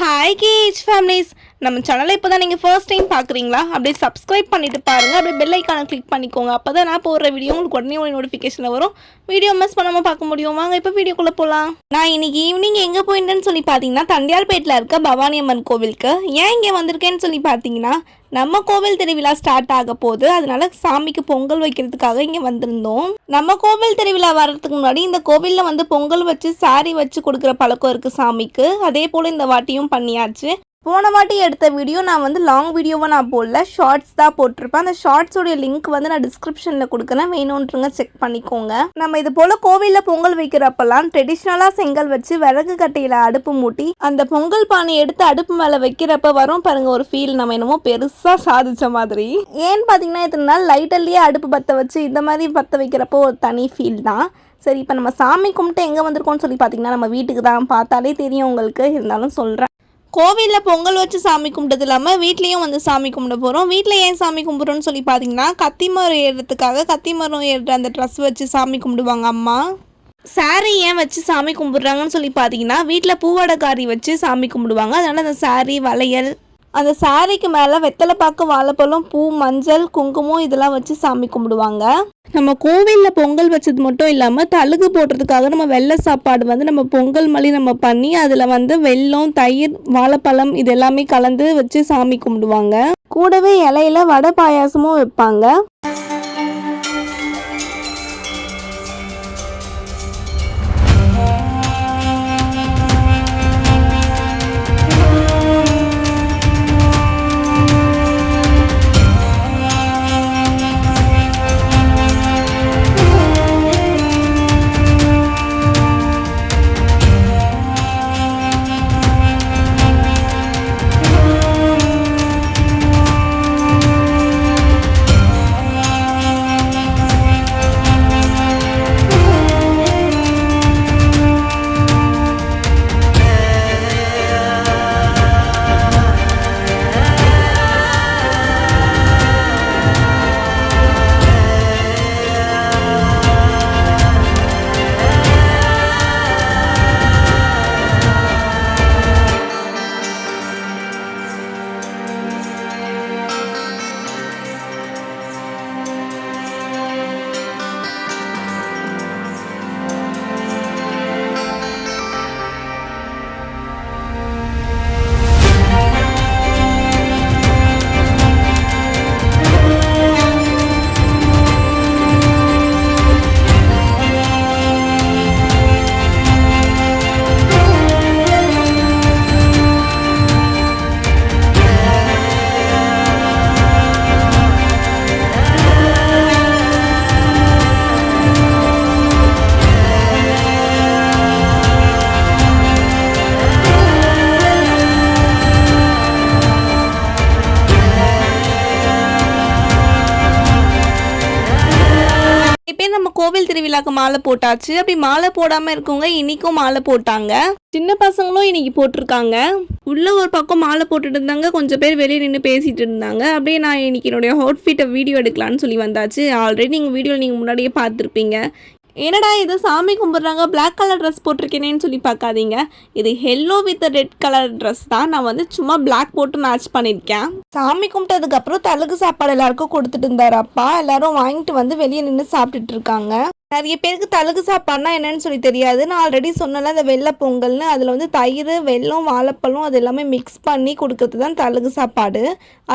Hi gauge families, நம்ம சேனலை இப்போ தான் நீங்கள் ஃபர்ஸ்ட் டைம் பார்க்குறீங்களா? அப்படியே சப்ஸ்கிரைப் பண்ணிவிட்டு பாருங்கள். அப்படியே பெல் ஐக்கானை கிளிக் பண்ணிக்கோங்க. அப்போ தான் நான் போடுற வீடியோ உங்களுக்கு உடனே ஒரு நோட்டிஃபிகேஷனில் வரும். வீடியோ மிஸ் பண்ணாமல் பார்க்க முடியும். வாங்க இப்போ வீடியோக்குள்ளே போகலாம். நான் இன்றைக்கி ஈவினிங் எங்கே போயிட்டேன்னு சொல்லி பார்த்தீங்கன்னா, தண்டியார்பேட்டில் இருக்க பவானி அம்மன் கோவிலுக்கு. ஏன் இங்கே வந்திருக்கேன்னு சொல்லி பார்த்தீங்கன்னா, நம்ம கோவில் திருவிழா ஸ்டார்ட் ஆக போகுது. அதனால சாமிக்கு பொங்கல் வைக்கிறதுக்காக இங்கே வந்திருந்தோம். நம்ம கோவில் திருவிழா வர்றதுக்கு முன்னாடி இந்த கோவிலில் வந்து பொங்கல் வச்சு சாரி வச்சு கொடுக்குற பழக்கம் இருக்குது சாமிக்கு. அதே போல் இந்த வாட்டியும் பண்ணியாச்சு. போன வாட்டி எடுத்த வீடியோ நான் வந்து லாங் வீடியோவை நான் போடல, ஷார்ட்ஸ் தான் போட்டிருப்பேன். அந்த ஷார்ட்ஸோடைய லிங்க் வந்து நான் டிஸ்கிரிப்ஷனில் கொடுக்குறேன், வேணுன்றங்க செக் பண்ணிக்கோங்க. நம்ம இது போல் கோவிலில் பொங்கல் வைக்கிறப்பெல்லாம் ட்ரெடிஷ்னலாக செங்கல் வச்சு விறகு கட்டையில் அடுப்பு மூட்டி அந்த பொங்கல் பானை எடுத்து அடுப்பு மேலே வைக்கிறப்ப வரும் பாருங்கள் ஒரு ஃபீல், நம்ம என்னமோ பெருசாக சாதிச்ச மாதிரி. ஏன்னு பார்த்தீங்கன்னா இத்தனை நாள் லைட்டர்லேயே அடுப்பு பற்ற வச்சு இந்த மாதிரி பற்ற வைக்கிறப்போ ஒரு தனி ஃபீல் தான். சரி, இப்போ நம்ம சாமி கும்பிட்டு எங்கே வந்திருக்கோம்னு சொல்லி பார்த்தீங்கன்னா நம்ம வீட்டுக்கு தான். பார்த்தாலே தெரியும் உங்களுக்கு, இருந்தாலும் சொல்கிறேன். கோவிலில் பொங்கல் வச்சு சாமி கும்பிட்டது இல்லாமல் வீட்லேயும் வந்து சாமி கும்பிட போகிறோம். வீட்டில் ஏன் சாமி கும்பிட்றோன்னு சொல்லி பார்த்தீங்கன்னா, கத்திமரம் ஏறுறதுக்காக கத்திமரம் ஏறுற அந்த ட்ரெஸ் வச்சு சாமி கும்பிடுவாங்க அம்மா. சாரீ ஏன் வச்சு சாமி கும்பிட்றாங்கன்னு சொல்லி பார்த்தீங்கன்னா, வீட்டில் பூவடைக்காரி வச்சு சாமி கும்பிடுவாங்க. அதனால் அந்த சாரீ வளையல், அந்த சாரிக்கு மேலே வெத்தலை பாக்கு, வாழைப்பழம், பூ, மஞ்சள், குங்குமம் இதெல்லாம் வச்சு சாமி கும்பிடுவாங்க. நம்ம கோவிலில் பொங்கல் வச்சது மட்டும் இல்லாமல் தழுகு போடுறதுக்காக நம்ம வெள்ளை சாப்பாடு வந்து நம்ம பொங்கல் மாதிரி நம்ம பண்ணி அதில் வந்து வெல்லம், தயிர், வாழைப்பழம் இது எல்லாமே கலந்து வச்சு சாமி கும்பிடுவாங்க. கூடவே இலையில வடை பாயாசமும் வைப்பாங்க. நம்ம கோவில் திருவிழாக்கு மாலை போட்டாச்சு. அப்படி மாலை போடாமல் இருக்கவங்க இன்னைக்கும் மாலை போட்டாங்க. சின்ன பசங்களும் இன்னைக்கு போட்டிருக்காங்க. உள்ள ஒரு பக்கம் மாலை போட்டுட்டு இருந்தாங்க, கொஞ்சம் பேர் வெளியே நின்று பேசிட்டு இருந்தாங்க. அப்படியே நான் இன்னைக்கு என்னுடைய அவுட்ஃபிட்டை வீடியோ எடுக்கலான்னு சொல்லி வந்தாச்சு. ஆல்ரெடி நீங்கள் வீடியோவில் நீங்கள் முன்னாடியே பார்த்துருப்பீங்க. என்னடா இது சாமி கும்பிட்றாங்க, பிளாக் கலர் ட்ரெஸ் போட்டிருக்கேனேன்னு சொல்லி பார்க்காதீங்க. இது yellow with red colour dress தான். நான் வந்து சும்மா பிளாக் போட்டு மேட்ச் பண்ணியிருக்கேன். சாமி கும்பிட்டதுக்கப்புறம் தழுகு சாப்பாடு எல்லாருக்கும் கொடுத்துட்டு இருந்தார் அப்பா. எல்லாரும் வாங்கிட்டு வந்து வெளியே நின்று சாப்பிட்டுட்டு இருக்காங்க. நிறைய பேருக்கு தழுகு சாப்பாடுனா என்னன்னு சொல்லி தெரியாது. நான் ஆல்ரெடி சொன்னல அந்த வெள்ளை பொங்கல்னு, அதில் வந்து தயிர், வெல்லம், வாழைப்பழம் அது எல்லாமே மிக்ஸ் பண்ணி கொடுக்கறது தான் தழுகு சாப்பாடு.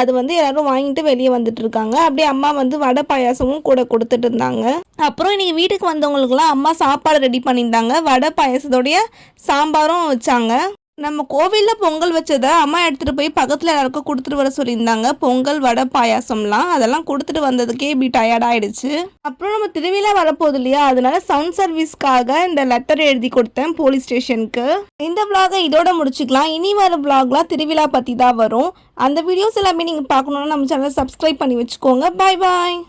அது வந்து எல்லாரும் வாங்கிட்டு வெளியே வந்துட்டு இருக்காங்க. அப்படியே அம்மா வந்து வடை பாயாசமும் கூட கொடுத்துட்டு இருந்தாங்க. அப்புறம் இன்னைக்கு வீட்டுக்கு வந்தவங்களுக்குலாம் அம்மா சாப்பாடு ரெடி பண்ணியிருந்தாங்க. வடை பாயாசத்தோடைய சாம்பாரும் வச்சாங்க. நம்ம கோவிலில் பொங்கல் வச்சதை அம்மா எடுத்துகிட்டு போய் பக்கத்தில் எல்லாருக்கும் கொடுத்துட்டு வர சொல்லியிருந்தாங்க. பொங்கல், வடை, பாயாசம்லாம் அதெல்லாம் கொடுத்துட்டு வந்ததுக்கே இப்படி டயர்டாயிடுச்சு. அப்புறம் நம்ம திருவிழா வரப்போகுது இல்லையா, அதனால சவுண்ட் சர்வீஸ்க்காக இந்த லெட்டர் எழுதி கொடுத்தேன் போலீஸ் ஸ்டேஷனுக்கு. இந்த விளாகை இதோட முடிச்சுக்கலாம். இனி வர விளாக்லாம் திருவிழா பற்றி தான் வரும். அந்த வீடியோஸ் எல்லாமே நீங்கள் பார்க்கணுன்னா நம்ம சேனலை சப்ஸ்கிரைப் பண்ணி வச்சுக்கோங்க. பாய் பாய்.